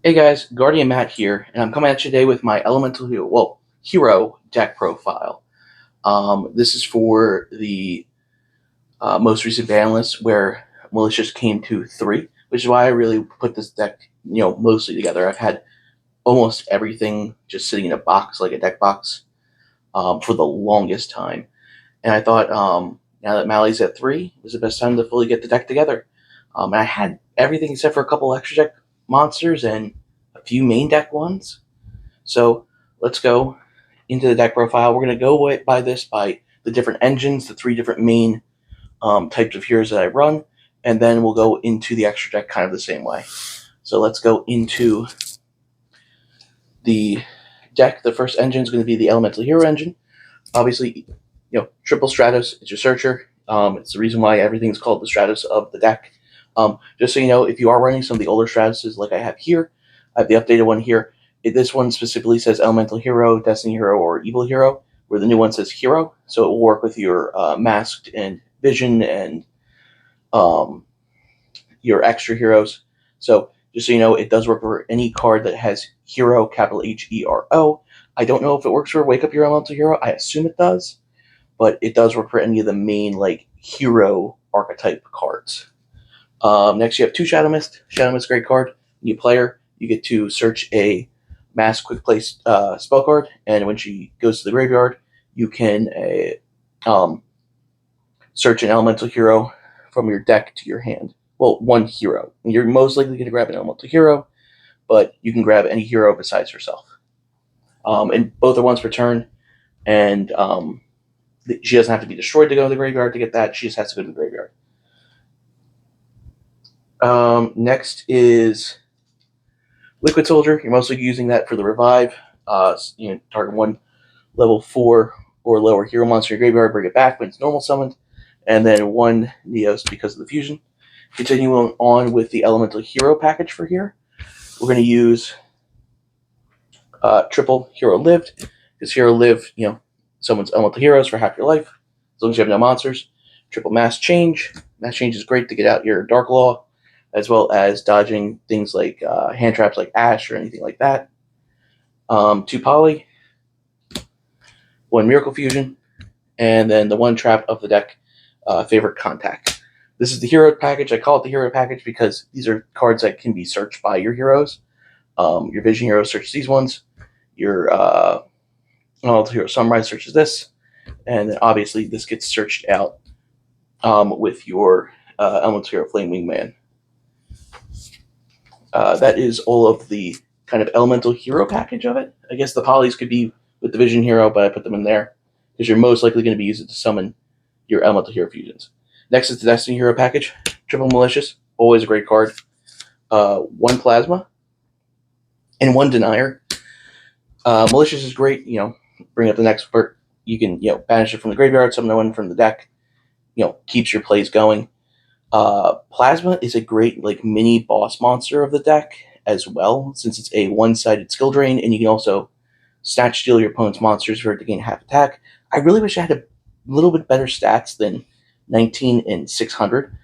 Hey guys, Guardian Matt here, and I'm coming at you today with my Elemental Hero deck profile. This is for the most recent Banlist where Malicious came to 3, which is why I really put this deck, mostly together. I've had almost everything just sitting in a box, like a deck box, for the longest time. And I thought, now that Mally's at 3, it was the best time to fully get the deck together. And I had everything except for a couple extra deck monsters and a few main deck ones. So let's go into the deck profile. We're going to go by the different engines, the 3 different main types of heroes that I run, and then we'll go into the extra deck kind of the same way. So let's go into the deck. The first engine is going to be the Elemental Hero engine. Obviously, triple Stratos is your searcher. It's the reason why everything's called the Stratos of the deck. Just so you know, if you are running some of the older Stratoses like I have here, I have the updated one here. This one specifically says Elemental Hero, Destiny Hero, or Evil Hero, where the new one says Hero. So it will work with your Masked and Vision and um, your extra heroes. So just so you know, it does work for any card that has Hero, capital Hero. I don't know if it works for Wake Up Your Elemental Hero. I assume it does, but it does work for any of the main hero archetype cards. Next, you have 2 Shadow Mist. Shadow Mist, great card. New player, you get to search a mass quick play spell card, and when she goes to the graveyard, you can search an elemental hero from your deck to your hand. Well, one hero. You're most likely going to grab an elemental hero, but you can grab any hero besides herself. And both are once per turn, and she doesn't have to be destroyed to go to the graveyard to get that. She just has to go to the graveyard. Next is Liquid Soldier. You're mostly using that for the revive. Target one level 4 or lower hero monster in your graveyard, bring it back when it's normal summoned, and then 1 Neos because of the fusion. Continuing on with the Elemental Hero package for here, we're going to use triple Hero Lived, because Hero Live, someone's Elemental Heroes for half your life, as long as you have no monsters. Triple Mass Change. Mass Change is great to get out your Dark Law, as well as dodging things like hand traps like Ash or anything like that. 2 Poly, 1 Miracle Fusion, and then the 1 trap of the deck, Favorite Contact. This is the hero package. I call it the hero package because these are cards that can be searched by your heroes. Your Vision Hero searches these ones. Your Elemental Hero Sunrise searches this. And then obviously this gets searched out with your Elemental Hero Flame Wingman. That is all of the kind of Elemental Hero package of it. I guess the polys could be with the Vision Hero, but I put them in there because you're most likely going to be using it to summon your Elemental Hero fusions. Next is the Destiny Hero package. Triple Malicious, always a great card. 1 Plasma and 1 Denier. Malicious is great. Bring up the next part. You can banish it from the graveyard, summon one from the deck. Keeps your plays going. Plasma is a great mini boss monster of the deck as well, since it's a one-sided skill drain, and you can also snatch steal your opponent's monsters for it to gain half attack. I really wish I had a little bit better stats than 19 and 600,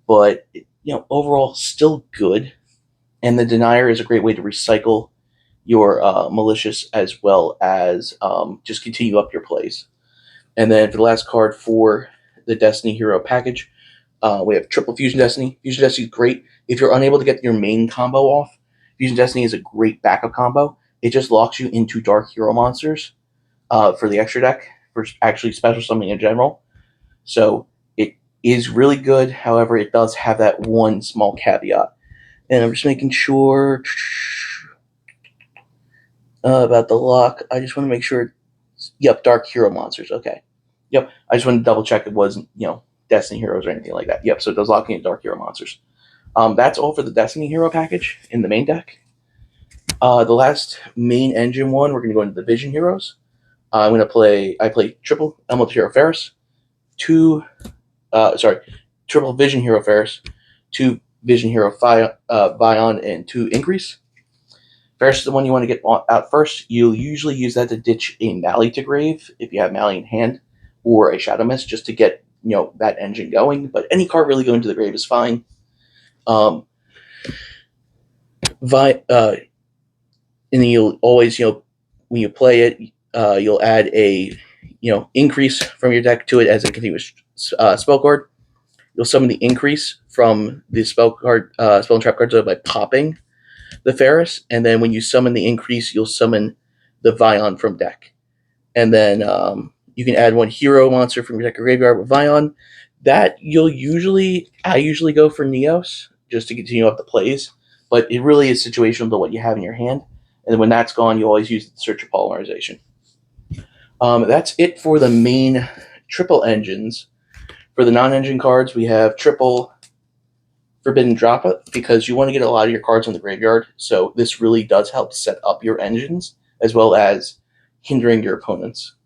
but overall still good. And the Denier is a great way to recycle your Malicious as well as just continue up your plays. And then for the last card for the Destiny Hero package, we have Triple Fusion Destiny. Fusion Destiny is great. If you're unable to get your main combo off, Fusion Destiny is a great backup combo. It just locks you into Dark Hero monsters for the extra deck, for actually special summoning in general. So it is really good. However, it does have that one small caveat. And I'm just making sure about the lock. I just want to make sure. Yep, Dark Hero monsters. Okay. Yep. I just want to double check it wasn't, Destiny Heroes or anything like that. Yep, so it does lock in Dark Hero monsters. That's all for the Destiny Hero package in the main deck. The last main engine one, we're going to go into the Vision Heroes. I play triple Elemental Hero Ferris, triple Vision Hero Ferris, 2 Vision Hero Vion, and 2 Increase. Ferris is the one you want to get out first. You'll usually use that to ditch a Mally to grave if you have Mally in hand, or a Shadow Mist just to get that engine going. But any card really going to the grave is fine. and then you'll always, when you play it, you'll add a, increase from your deck to it as a continuous spell card. You'll summon the increase from the spell and trap cards by popping the Ferris, and then when you summon the increase, you'll summon the Vion from deck, and then you can add one hero monster from your deck or graveyard with Vion. That I usually go for Neos just to continue up the plays, but it really is situational to what you have in your hand. And when that's gone, you always use the Search of Polymerization. That's it for the main triple engines. For the non-engine cards, we have triple Forbidden Drop It because you want to get a lot of your cards on the graveyard. So this really does help set up your engines as well as hindering your opponents.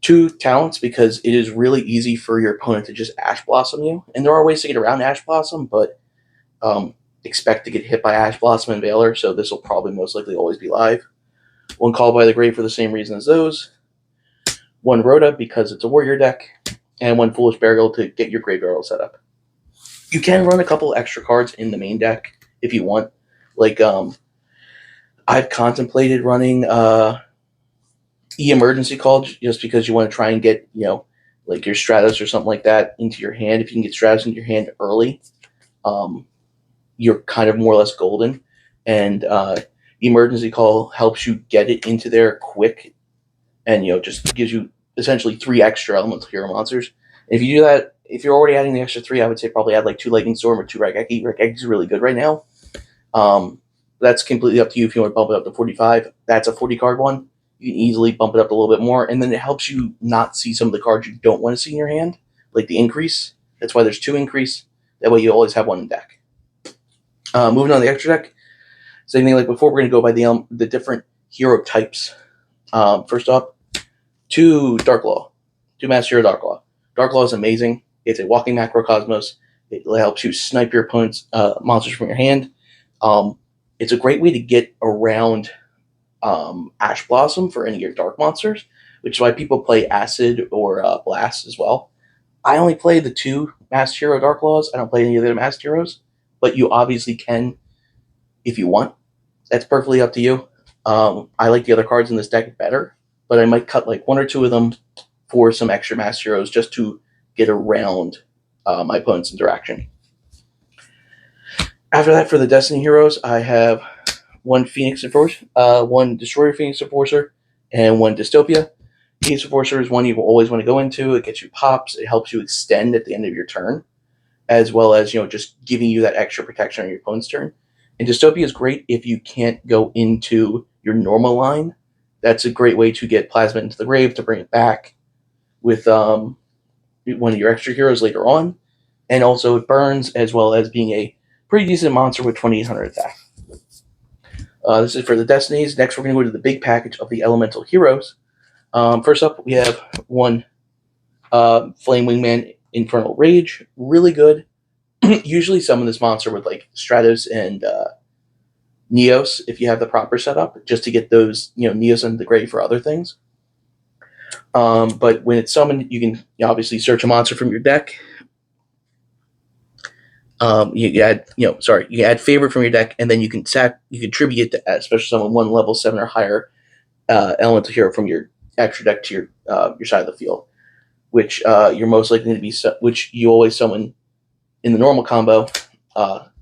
Two talents because it is really easy for your opponent to just Ash Blossom you. And there are ways to get around Ash Blossom, but expect to get hit by Ash Blossom and Veiler, so this will probably most likely always be live. One Call by the Grave for the same reason as those. One Rhoda because it's a warrior deck. And one Foolish Burial to get your graveyard all set up. You can run a couple extra cards in the main deck if you want. Like, I've contemplated running emergency call just because you want to try and get, like your Stratos or something like that into your hand. If you can get Stratos into your hand early, you're kind of more or less golden. And emergency call helps you get it into there quick and, just gives you essentially 3 extra elemental hero monsters. And if you do that, if you're already adding the extra 3, I would say probably add like 2 Lightning Storm or 2 Raigeki. Raigeki's really good right now. That's completely up to you if you want to bump it up to 45. That's a 40 card one. You can easily bump it up a little bit more, and then it helps you not see some of the cards you don't want to see in your hand, like the increase. That's why there's 2 increase. That way you always have 1 in deck. Moving on to the extra deck. Same thing like before, we're going to go by the different hero types. First up, 2 Darklaw. 2 Master Hero Darklaw. Darklaw is amazing. It's a walking macrocosmos. It helps you snipe your opponent's monsters from your hand. It's a great way to get around Ash Blossom for any of your dark monsters, which is why people play Acid or Blast as well. I only play the 2 Master Hero Darklaws. I don't play any of the other Master Heroes, but you obviously can if you want. That's perfectly up to you. I like the other cards in this deck better, but I might cut like 1 or 2 of them for some extra Master Heroes just to get around my opponent's interaction. After that, for the Destiny Heroes, I have 1 Phoenix Enforcer, 1 Destroyer Phoenix Enforcer, and 1 Dystopia. Phoenix Enforcer is one you always want to go into. It gets you pops. It helps you extend at the end of your turn, as well as just giving you that extra protection on your opponent's turn. And Dystopia is great if you can't go into your normal line. That's a great way to get Plasma into the grave to bring it back with one of your extra heroes later on. And also it burns, as well as being a pretty decent monster with 2800 attack. This is for the Destinies. Next, we're going to go to the big package of the Elemental Heroes. First up, we have 1 Flame Wingman Infernal Rage. Really good. Usually summon this monster with like Stratos and Neos if you have the proper setup, just to get those Neos into the grave for other things. But when it's summoned, you can obviously search a monster from your deck. You add favorite from your deck, and then you can contribute to add special summon 1 level 7 or higher elemental hero from your extra deck to your side of the field, which you're most likely to be which you always summon in the normal combo.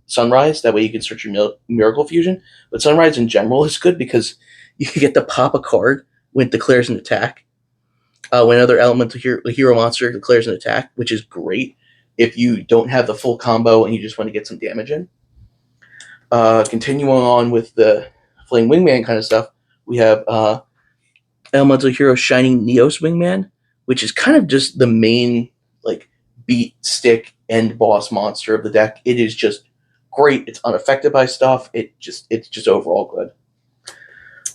Sunrise, that way you can search your Miracle Fusion. But Sunrise in general is good because you can get to pop a card when it declares an attack. When another elemental hero monster declares an attack, which is great if you don't have the full combo and you just want to get some damage in. Continuing on with the Flame Wingman kind of stuff, we have Elemental Hero Shining Neos Wingman, which is kind of just the main beat, stick, end boss monster of the deck. It is just great. It's unaffected by stuff. It's just overall good.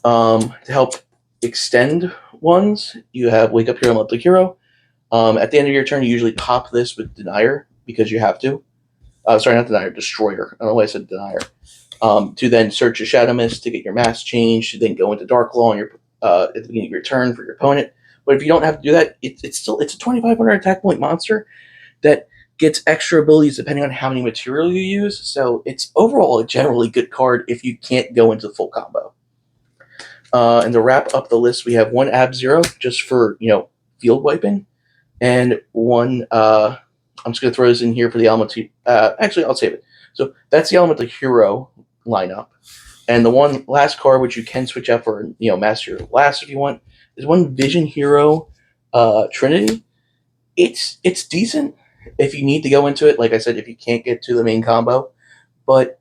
To help extend ones, you have Wake Up Hero Elemental Hero. At the end of your turn, you usually pop this with Denier because you have to. Sorry, not Denier, Destroyer. I don't know why I said Denier. To then search a Shadow Mist to get your mass change, to then go into Darklaw at the beginning of your turn for your opponent. But if you don't have to do that, it's a 2,500 attack point monster that gets extra abilities depending on how many material you use. So it's overall a generally good card if you can't go into the full combo. And to wrap up the list, we have one Ab Zero just for field wiping, and one. I'm just gonna throw this in here for the Elemental. Actually, I'll save it. So that's the Elemental Hero lineup, and the one last card which you can switch out for Master Last if you want is one Vision Hero Trinity. It's decent if you need to go into it. Like I said, if you can't get to the main combo, but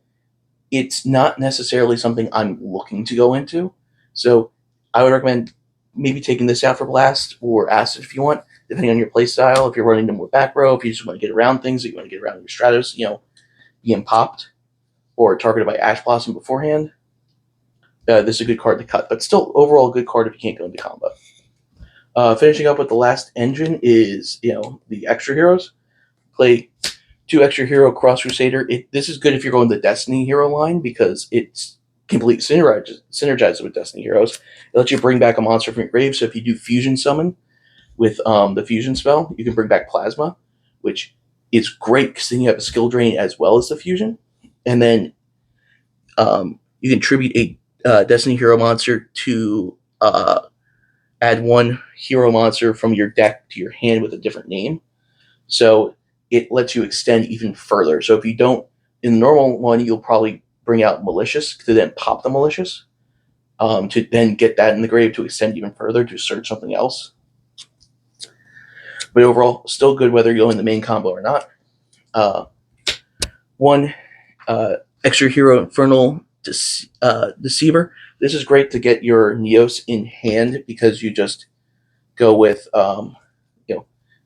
it's not necessarily something I'm looking to go into. So I would recommend maybe taking this out for Blast or Acid if you want, depending on your play style. If you're running them more back row, if you just want to get around things, if you want to get around your Stratos, being popped or targeted by Ash Blossom beforehand, this is a good card to cut. But still, overall, a good card if you can't go into combo. Finishing up with the last engine is the extra heroes. Play 2 extra hero Cross Crusader. This is good if you're going the Destiny hero line because it's completely synergizes with Destiny heroes. It lets you bring back a monster from your grave. So if you do fusion summon with the fusion spell, you can bring back Plasma, which is great because then you have a skill drain as well as the fusion. And then you can tribute a Destiny hero monster to add 1 hero monster from your deck to your hand with a different name. So it lets you extend even further. So if you don't, in the normal one, you'll probably bring out Malicious to then pop the Malicious, to then get that in the grave to extend even further to search something else. But overall, still good whether you go in the main combo or not. 1 extra hero Infernal Deceiver. This is great to get your Neos in hand because you just go with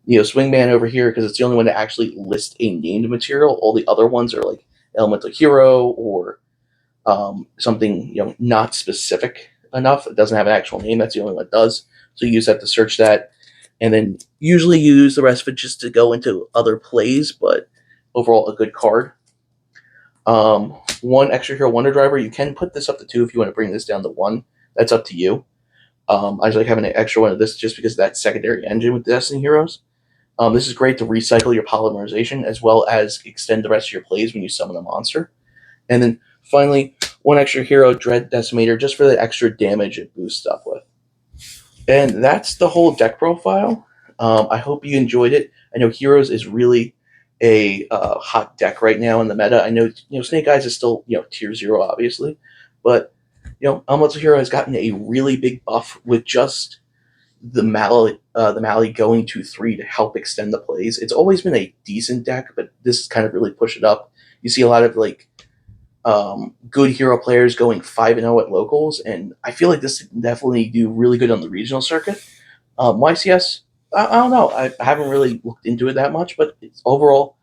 Swingman over here because it's the only one to actually list a named material. All the other ones are like Elemental Hero or something not specific enough. It doesn't have an actual name. That's the only one that does. So you use that to search that, and then usually use the rest of it just to go into other plays. But overall, a good card. 1 extra hero Wonder Driver. You can put this up to 2 if you want to bring this down to 1. That's up to you. I just like having an extra one of this just because of that secondary engine with Destiny heroes. This is great to recycle your polymerization as well as extend the rest of your plays when you summon a monster. And then finally, 1 extra hero Dread Decimator just for the extra damage it boosts up with. And that's the whole deck profile. I hope you enjoyed it. I know Heroes is really a hot deck right now in the meta. I know Snake Eyes is still tier 0 obviously, but Elemental Hero has gotten a really big buff with just the Mallee going to 3 to help extend the plays. It's always been a decent deck, but this has kind of really pushed it up. You see a lot of good hero players going 5-0 at locals, and I feel like this can definitely do really good on the regional circuit. YCS, I don't know. I haven't really looked into it that much, but it's overall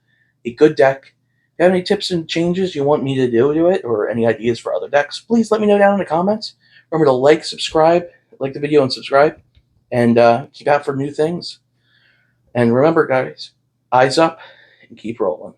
a good deck. If you have any tips and changes you want me to do to it, or any ideas for other decks, please let me know down in the comments. Remember to like the video and subscribe, and keep out for new things. And remember, guys, eyes up and keep rolling.